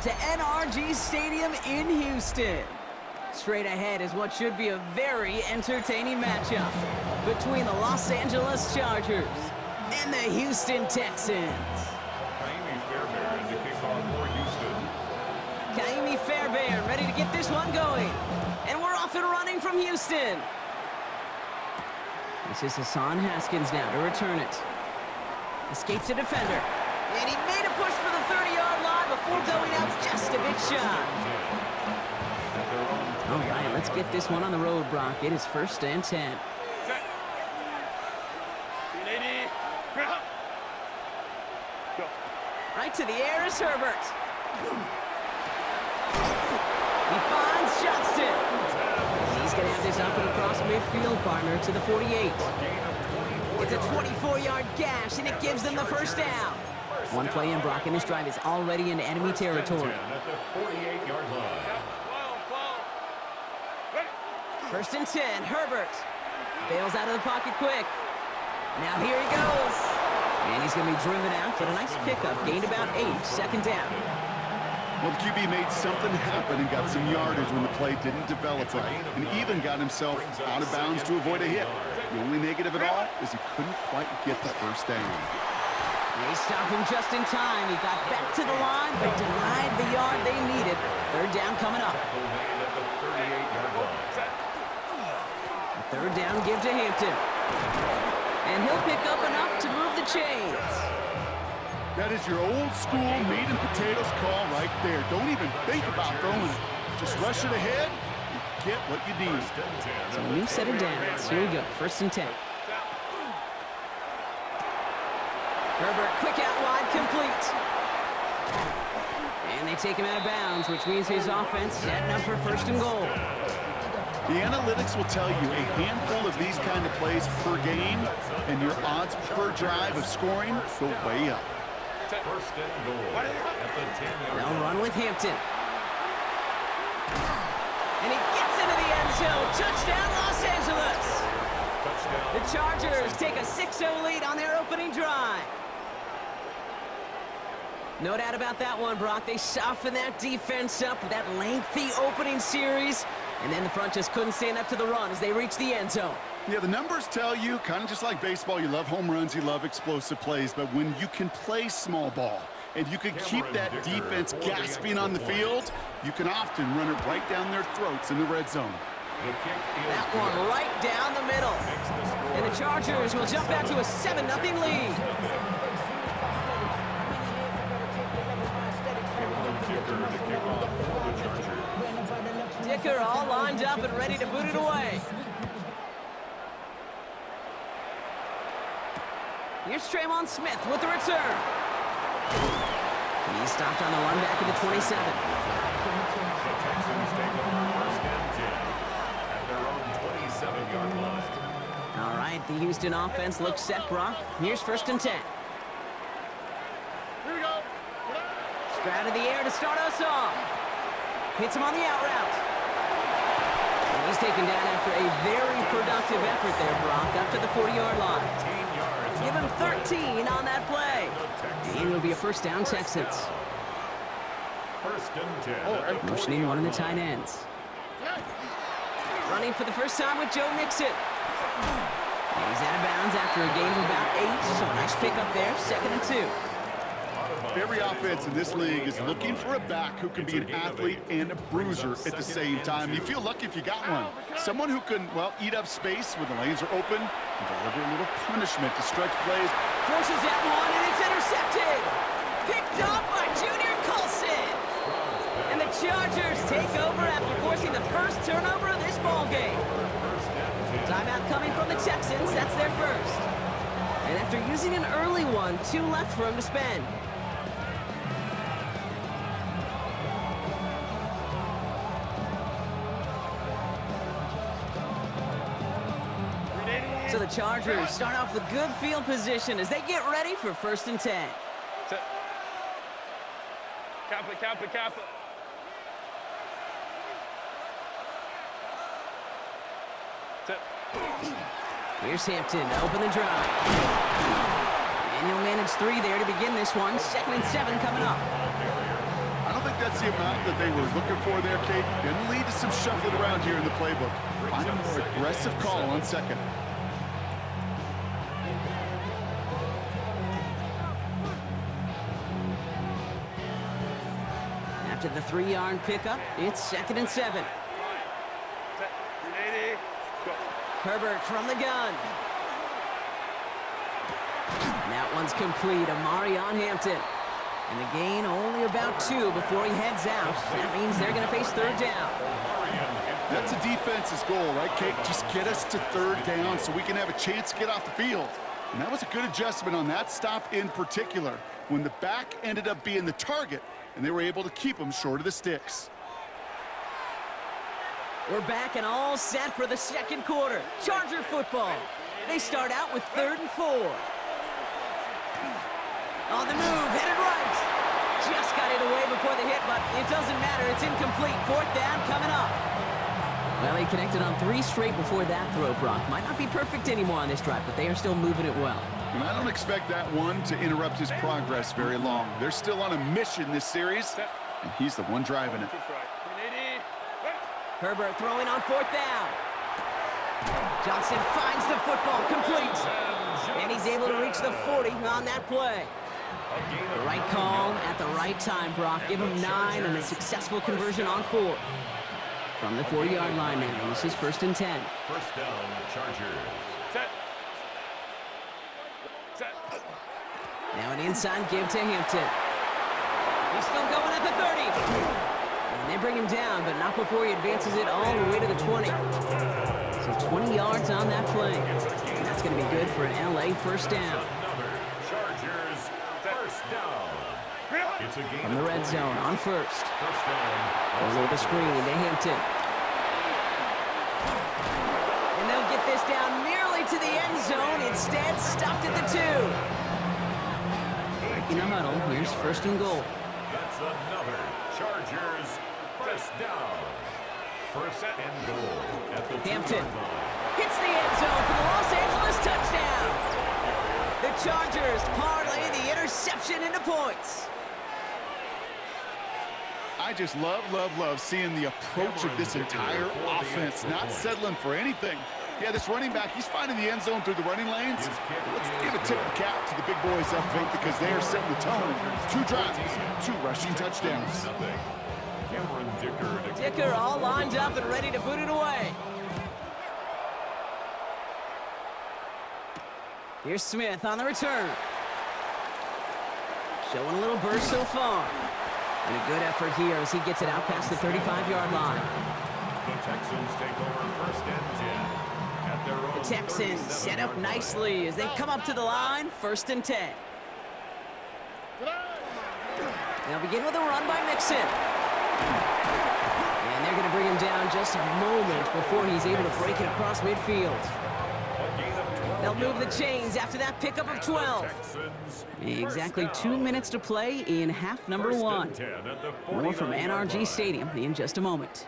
to NRG Stadium in Houston. Straight ahead is what should be a very entertaining matchup between the Los Angeles Chargers and the Houston Texans. Kaimi Fairbairn ready to get this one going. And we're off and running from Houston. This is Hassan Haskins now to return it. Escapes a defender. And he made a push for the 30-yard line before going out just a bit shy. All right, let's get this one on the road, Brock. It is 1st and 10. Right to the air is Herbert. He finds Johnston. He's going to have this up and across midfield, partner, to the 48. It's a 24-yard gash, and it gives them the first down. One play in, Brock, and this drive is already into enemy territory. 1st and 10, Herbert. Bails out of the pocket quick. Now here he goes. And he's going to be driven out, but a nice pickup. Gained about 8, 2nd down. Well, the QB made something happen and got some yardage when the play didn't develop right, and even got himself out of bounds to avoid a hit. The only negative at all is he couldn't quite get the first down. They stopped him just in time. He got back to the line, but denied the yard they needed. 3rd down coming up. The 3rd down give to Hampton. And he'll pick up enough to move the chains. That is your old school meat and potatoes call right there. Don't even think about throwing it. Just rush it ahead and get what you need. So a new set of downs. Here we go, 1st and 10. Herbert, quick out wide, complete. And they take him out of bounds, which means his offense setting up for 1st and goal. The analytics will tell you a handful of these kind of plays per game, and your odds per drive of scoring go way up. 1st and goal at the 10-yard line. They'll run with Hampton. And he gets into the end zone. Touchdown, Los Angeles. Touchdown. The Chargers take a 6-0 lead on their opening drive. No doubt about that one, Brock. They softened that defense up with that lengthy opening series, and then the front just couldn't stand up to the run as they reached the end zone. Yeah, the numbers tell you, kind of just like baseball, you love home runs, you love explosive plays, but when you can play small ball and you can keep that defense gasping on the field, you can often run it right down their throats in the red zone. That one right down the middle. And the Chargers will jump out to a 7-0 lead. Dicker all lined up and ready to boot it away. Here's Traymon Smith with the return. He stopped on the run back at the 27. The Texans take over 1st and 10 at their own 27-yard line. All right, the Houston offense looks set, Brock. Here's 1st and 10. Here we go. Straight in the air to start us off. Hits him on the out route. And he's taken down after a very productive effort there, Brock, up to the 40-yard line. Give him 13 on that play. And it'll be a 1st down, Texans. 1st and 10. Motioning one of the tight ends. Running for the first time with Joe Mixon. And he's out of bounds after a gain of about 8. So a nice pickup there, 2nd and 2. Every offense in this league is looking for a back who can be an athlete and a bruiser at the same time. You feel lucky if you got one. Someone who can, well, eat up space when the lanes are open and deliver a little punishment to stretch plays. Forces that one, and it's intercepted. Picked off by Junior Colson. And the Chargers take over after forcing the first turnover of this ballgame. Timeout coming from the Texans. That's their first. And after using an early one, 2 left for him to spend. So the Chargers start off with good field position as they get ready for 1st and 10. Cap it. Here's Hampton to open the drive. And he'll manage 3 there to begin this one. 2nd and 7 coming up. I don't think that's the amount that they were looking for there, Kate. Going to lead to some shuffling around here in the playbook. Find a more aggressive call on second. After the 3-yard pickup, it's 2nd and 7. Ready, go. Herbert from the gun. And that one's complete. Amari on Hampton. And the gain only about 2 before he heads out. That means they're going to face 3rd down. That's a defense's goal, right, Kate? Just get us to 3rd down so we can have a chance to get off the field. And that was a good adjustment on that stop in particular, when the back ended up being the target, and they were able to keep him short of the sticks. We're back and all set for the 2nd quarter. Charger football. They start out with 3rd and 4. On the move, headed right. Just got it away before the hit, but it doesn't matter. It's incomplete. 4th down coming up. Well, he connected on 3 straight before that throw, Brock. Might not be perfect anymore on this drive, but they are still moving it well. And I don't expect that one to interrupt his progress very long. They're still on a mission this series, and he's the one driving it. Ready, go. Herbert throwing on 4th down. Johnson finds the football, complete. And he's able to reach the 40 on that play. The right call at the right time, Brock. Give him 9 and a successful conversion on 4th. From the 40-yard line now, this is 1st and 10. First down, Chargers. Set. Set. Now an inside give to Hampton. He's still going at the 30. And they bring him down, but not before he advances it all the way to the 20. So 20 yards on that play. And that's going to be good for an LA first down. Chargers, first down. It's a gain From the red zone on 1st. First down. Over the screen to Hampton. And they'll get this down nearly to the end zone. Instead, stopped at the 2. Breaking the huddle. Here's 1st and goal. That's another Chargers first down. First and goal at the Hampton 2-yard line. hits the end zone for the Los Angeles touchdown. The Chargers parlay the interception into points. I just love seeing the approach of this entire offense, not settling for anything. Yeah, this running back, he's finding the end zone through the running lanes. Let's give a tip of the cap to the big boys up front because they are setting the tone. 2 drives, 2 rushing touchdowns. Dicker all lined up and ready to boot it away. Here's Smith on the return. Showing a little burst so far. And a good effort here as he gets it out past the 35-yard line. The Texans take over 1st and 10 at their own. The Texans set up nicely as they come up to the line, 1st and 10. They'll begin with a run by Mixon. And they're going to bring him down just a moment before he's able to break it across midfield. They'll move the chains after that pickup of 12. Exactly 2 minutes to play in half number 1. More from NRG Stadium in just a moment.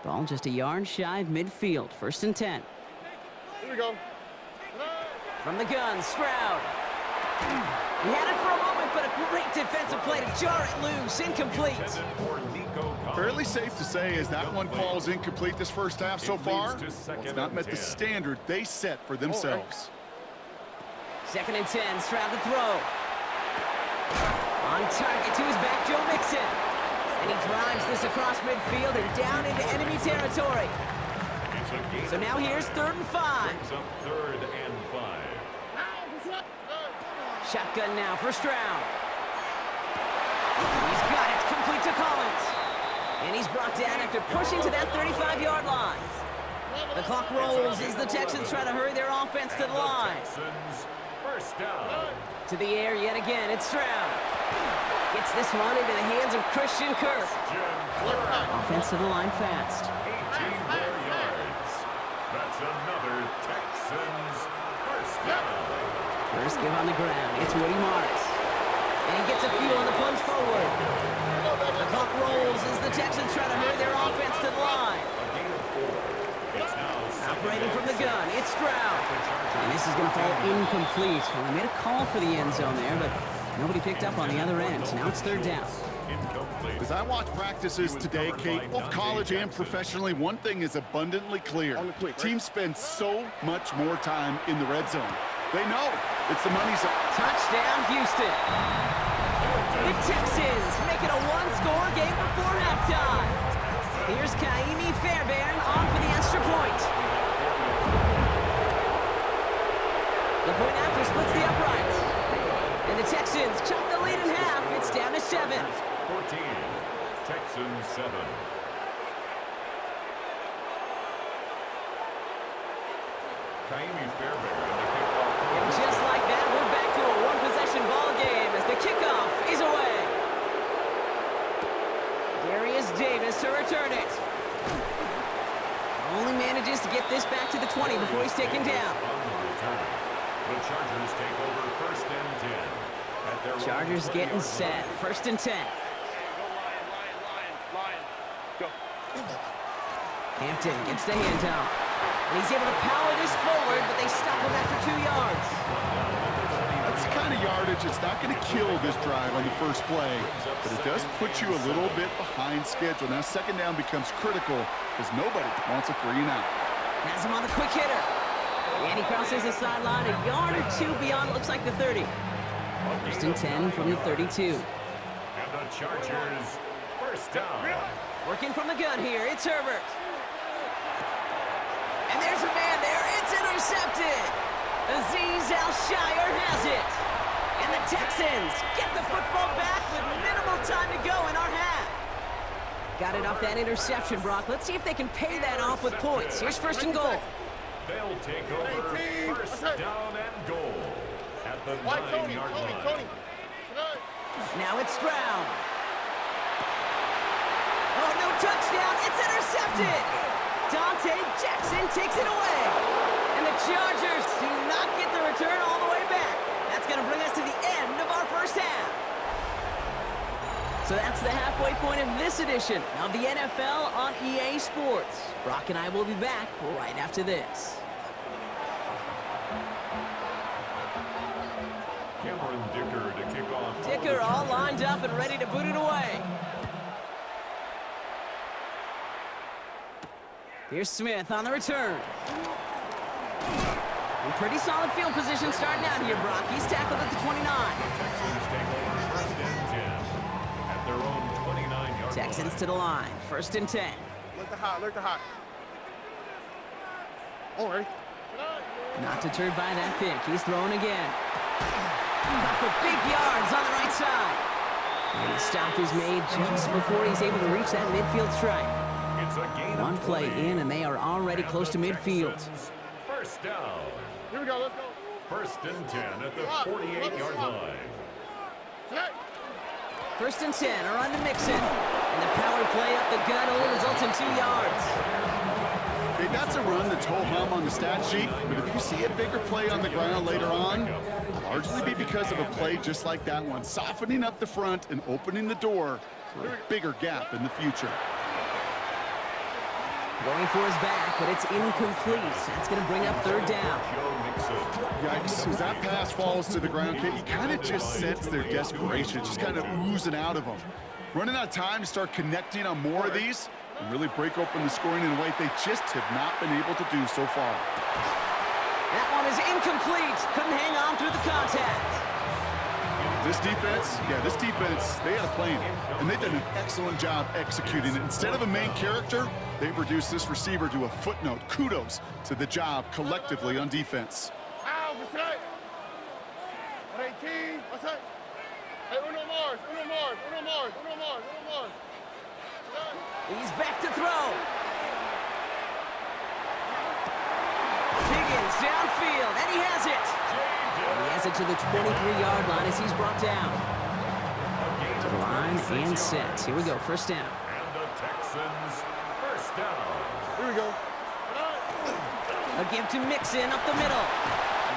Ball just a yard shy of midfield, 1st and 10. Here we go. From the gun, Stroud. He had it for a moment, but a great defensive play to jar it loose, incomplete. Fairly safe to say as that one falls incomplete this first half so far, well, it's not met the standard they set for themselves. 2nd and 10, Stroud to throw. On target to his back, Joe Mixon. And he drives this across midfield and down into enemy territory. So now here's 3rd and 5. 3rd and 5. Shotgun now for Stroud. He's got it, complete to Collins. And he's brought down after pushing to that 35-yard line. The clock rolls as the Texans try to hurry their offense to the line. First down. To the air yet again, it's Stroud. Gets this one into the hands of Christian Kirk. Offense to the line fast. 18 more yards. That's another Texans first down. First give on the ground, it's Woody Marks. And he gets a few on the plunge forward. The clock rolls as the Texans try to hurry their offense to the line. Operating from the gun, it's Stroud. And this is going to fall incomplete. Well, they made a call for the end zone there, but nobody picked up on the other end. Now it's 3rd down. Incomplete. As I watch practices today, Kate, both college and professionally, one thing is abundantly clear. Teams spend so much more time in the red zone. They know it's the money zone. Touchdown, Houston. The Texans make it a one-score game before halftime. Here's Kaimi Fairbairn on for the extra point. The point after splits the uprights. And the Texans chop the lead in half. It's down to 7. 14, Texans 7. Kaimi Fairbairn on the kickoff. And just like that, we're back to a one-possession ball game as the kickoff is away. Darius Davis to return it. Only manages to get this back to the 20 before he's taken down. On the return, the Chargers take over first and 10. At their own Chargers 20 getting yard set. line. First and 10. Go. Hampton gets the handoff. And he's able to power this forward, but they stop him after 2 yards. That's the kind of yardage it's not going to kill this drive on the first play, but it does put you a little bit behind schedule. Now second down becomes critical because nobody wants a 3-and-out. Has him on the quick hitter. And he crosses the sideline a yard or 2 beyond, looks like the 30. First and 10 from the 32. And the Chargers first down. Working from the gun here, it's Herbert. And there's a man there, it's intercepted. Azeez Al-Shire has it. And the Texans get the football back with minimal time to go in our half. Got it off that interception, Brock. Let's see if they can pay that off with points. Here's first and goal. They'll take over first down and goal at the 9-yard line. Tony. Now it's Stroud. Oh, no touchdown. It's intercepted. Dante Jackson takes it away. And the Chargers do not get the return all the way back. That's going to bring us to the end of our first half. So that's the halfway point of this edition of the NFL on EA Sports. Brock and I will be back right after this. Cameron Dicker to kick off. Dicker all lined up and ready to boot it away. Here's Smith on the return. In pretty solid field position starting out here, Brock. He's tackled at the 29. Texans take over first and 10 at their own 29-yard line. Texans to the line. First and 10. Look the hot. All right. Not deterred by that pick. He's throwing again. Got for big yards on the right side. And the stop is made just before he's able to reach that midfield strike. It's a gain One of play 20. in, and they are already And close to the midfield. Texans first down. Here we go, let's go. First and 10 at the 48-yard line. Set. First and 10 are on to Mixon. And the power play up the gut only results in 2 yards. Okay, that's a run that's ho-hum on the stat sheet, but if you see a bigger play on the ground later on, it'll largely be because of a play just like that one, softening up the front and opening the door for a bigger gap in the future. Going for his back, but it's incomplete. That's going to bring up third down. Yikes, as that pass falls to the ground, Kate, you kind of just sense their desperation, just kind of oozing out of them. Running out of time to start connecting on more of these and really break open the scoring in a way they just have not been able to do so far. That one is incomplete. Couldn't hang on through the contact. This defense, they had a plan, and they've done an excellent job executing it. Instead of a main character, they've reduced this receiver to a footnote. Kudos to the job collectively on defense. Ow, what's that? 118, what's that? Hey, Uno Mars. He's back to throw. Higgins downfield, and he has it. And he has it to the 23-yard line as he's brought down. To the line and set. Here we go, first down. And the Texans first down. Here we go. A give to Mixon up the middle.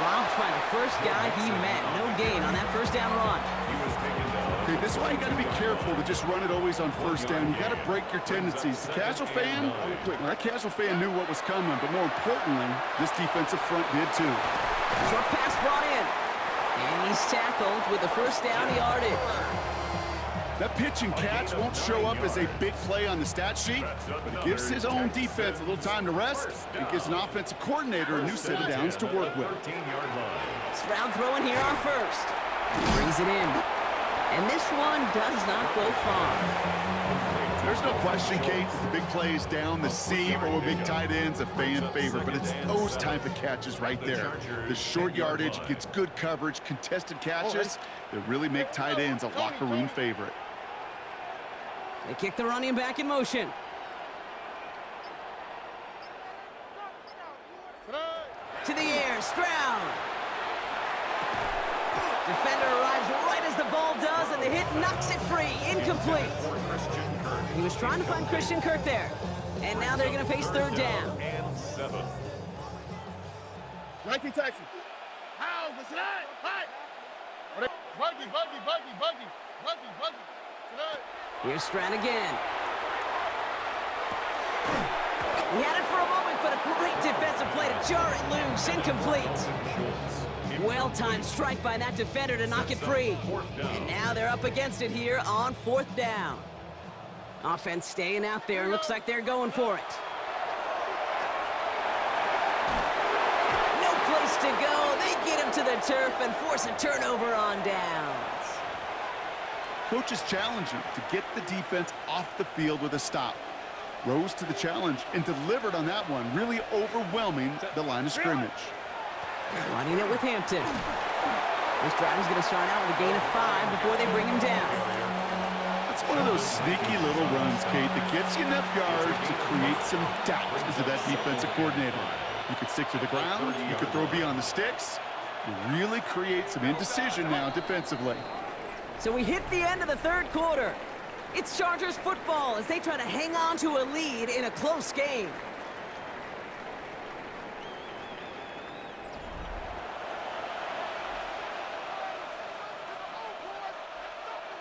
Dropped by the first guy he met. No gain on that first down run. He was taken down. Okay, this is why you got to be careful to just run it always on first down. You got to break your tendencies. The casual fan, well, that casual fan knew what was coming, but more importantly, this defensive front did too. Short pass brought in. And he's tackled with the first down yardage. That pitch and catch won't show up as a big play on the stat sheet, but it gives his own defense a little time to rest and gives an offensive coordinator a new set of downs to work with. Round throwing here on first. He brings it in. And this one does not go far. There's no question, Kate, that the big plays down the seam or with big tight ends a fan favorite, but it's those type of catches right there. The short yardage gets good coverage, contested catches that really make tight ends a locker room favorite. They kick the running back in motion. To the air, Stroud. Defender arrives right as the ball does, and the hit knocks it free. Incomplete. He was trying to find Christian Kirk there. And now they're going to face third down. And 7. 19 Texas. How? What's that? Hi. Buggy. Here's Stroud again. He had it for a moment, but a great defensive play to jar it loose. Incomplete. Well-timed strike by that defender to knock it free. And now they're up against it here on fourth down. Offense staying out there. Looks like they're going for it. No place to go. They get him to the turf and force a turnover on downs. Coaches challenge him to get the defense off the field with a stop. Rose to the challenge and delivered on that one, really overwhelming the line of scrimmage. Running it with Hampton. This drive is going to start out with a gain of 5 before they bring him down. That's one of those sneaky little runs, Kate, that gets you enough yards to create some doubt into that defensive coordinator. You could stick to the ground, you could throw beyond the sticks. You really create some indecision now defensively. So we hit the end of the third quarter. It's Chargers football as they try to hang on to a lead in a close game.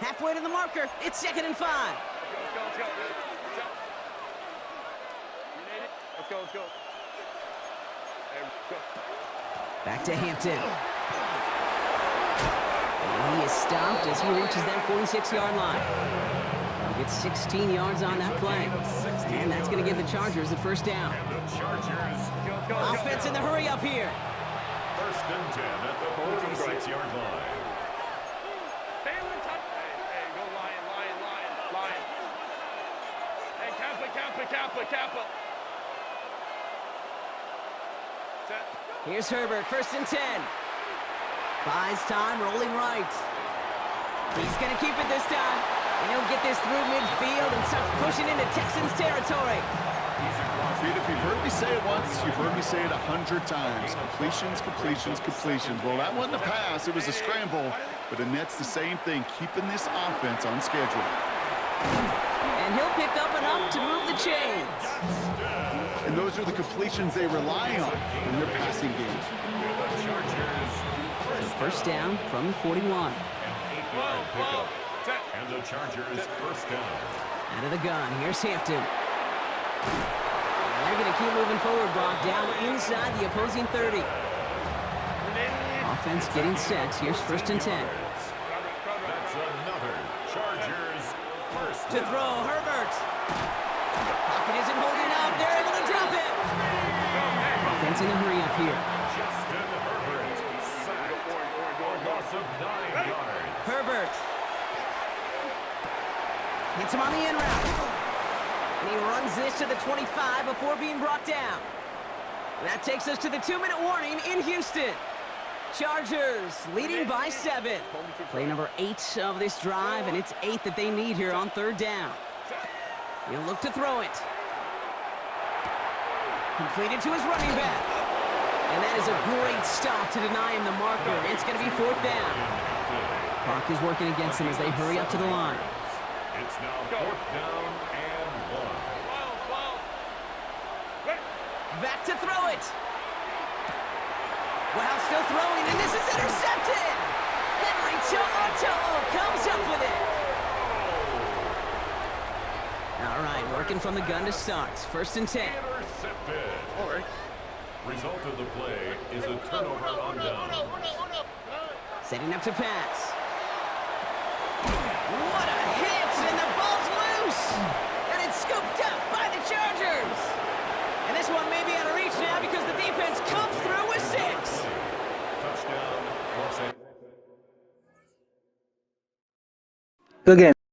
Halfway to the marker, it's 2nd and 5. Let's go. Back to Hampton. And he is stopped as he reaches that 46-yard line. He'll get 16 yards on that play. And that's going to give the Chargers the first down. Offense in the hurry up here. 1st and 10 at the 46-yard line. Kappa. Here's Herbert, 1st and 10. Buys time, rolling right. He's going to keep it this time. And he'll get this through midfield and starts pushing into Texans territory. Pete, if you've heard me say it once, you've heard me say it 100 times. Completions. Well, that wasn't a pass. It was a scramble. But Annette's the same thing, keeping this offense on schedule. And he'll pick up enough to move the chains. And those are the completions they rely on in their passing game. So first down from the 41. And the Chargers first down. Out of the gun, here's Hampton. And they're going to keep moving forward, Brock, down inside the opposing 30. Offense getting set. Here's 1st and 10. That's another Chargers first To throw, Herbert. Pocket isn't holding up. They're able to drop it. Offense in a hurry up here. Justin Herbert sacked for a loss of 9 yards. Herbert. Hits him on the in route. And he runs this to the 25 before being brought down. That takes us to the 2-minute warning in Houston. Chargers leading by 7. Play number 8 of this drive, and it's 8 that they need here on 3rd down. He'll look to throw it. Completed to his running back. And that is a great stop to deny him the marker. It's going to be 4th down. Clock is working against them as they hurry up to the line. It's now 4th down and 1. Back to throw it. Wow, still throwing, and this is intercepted. Henry To'o comes up with it. All right, working from the gun to start. 1st and 10. Intercepted. All right. Result of the play is a turnover on down. Setting up to pass. What a hit! Good game.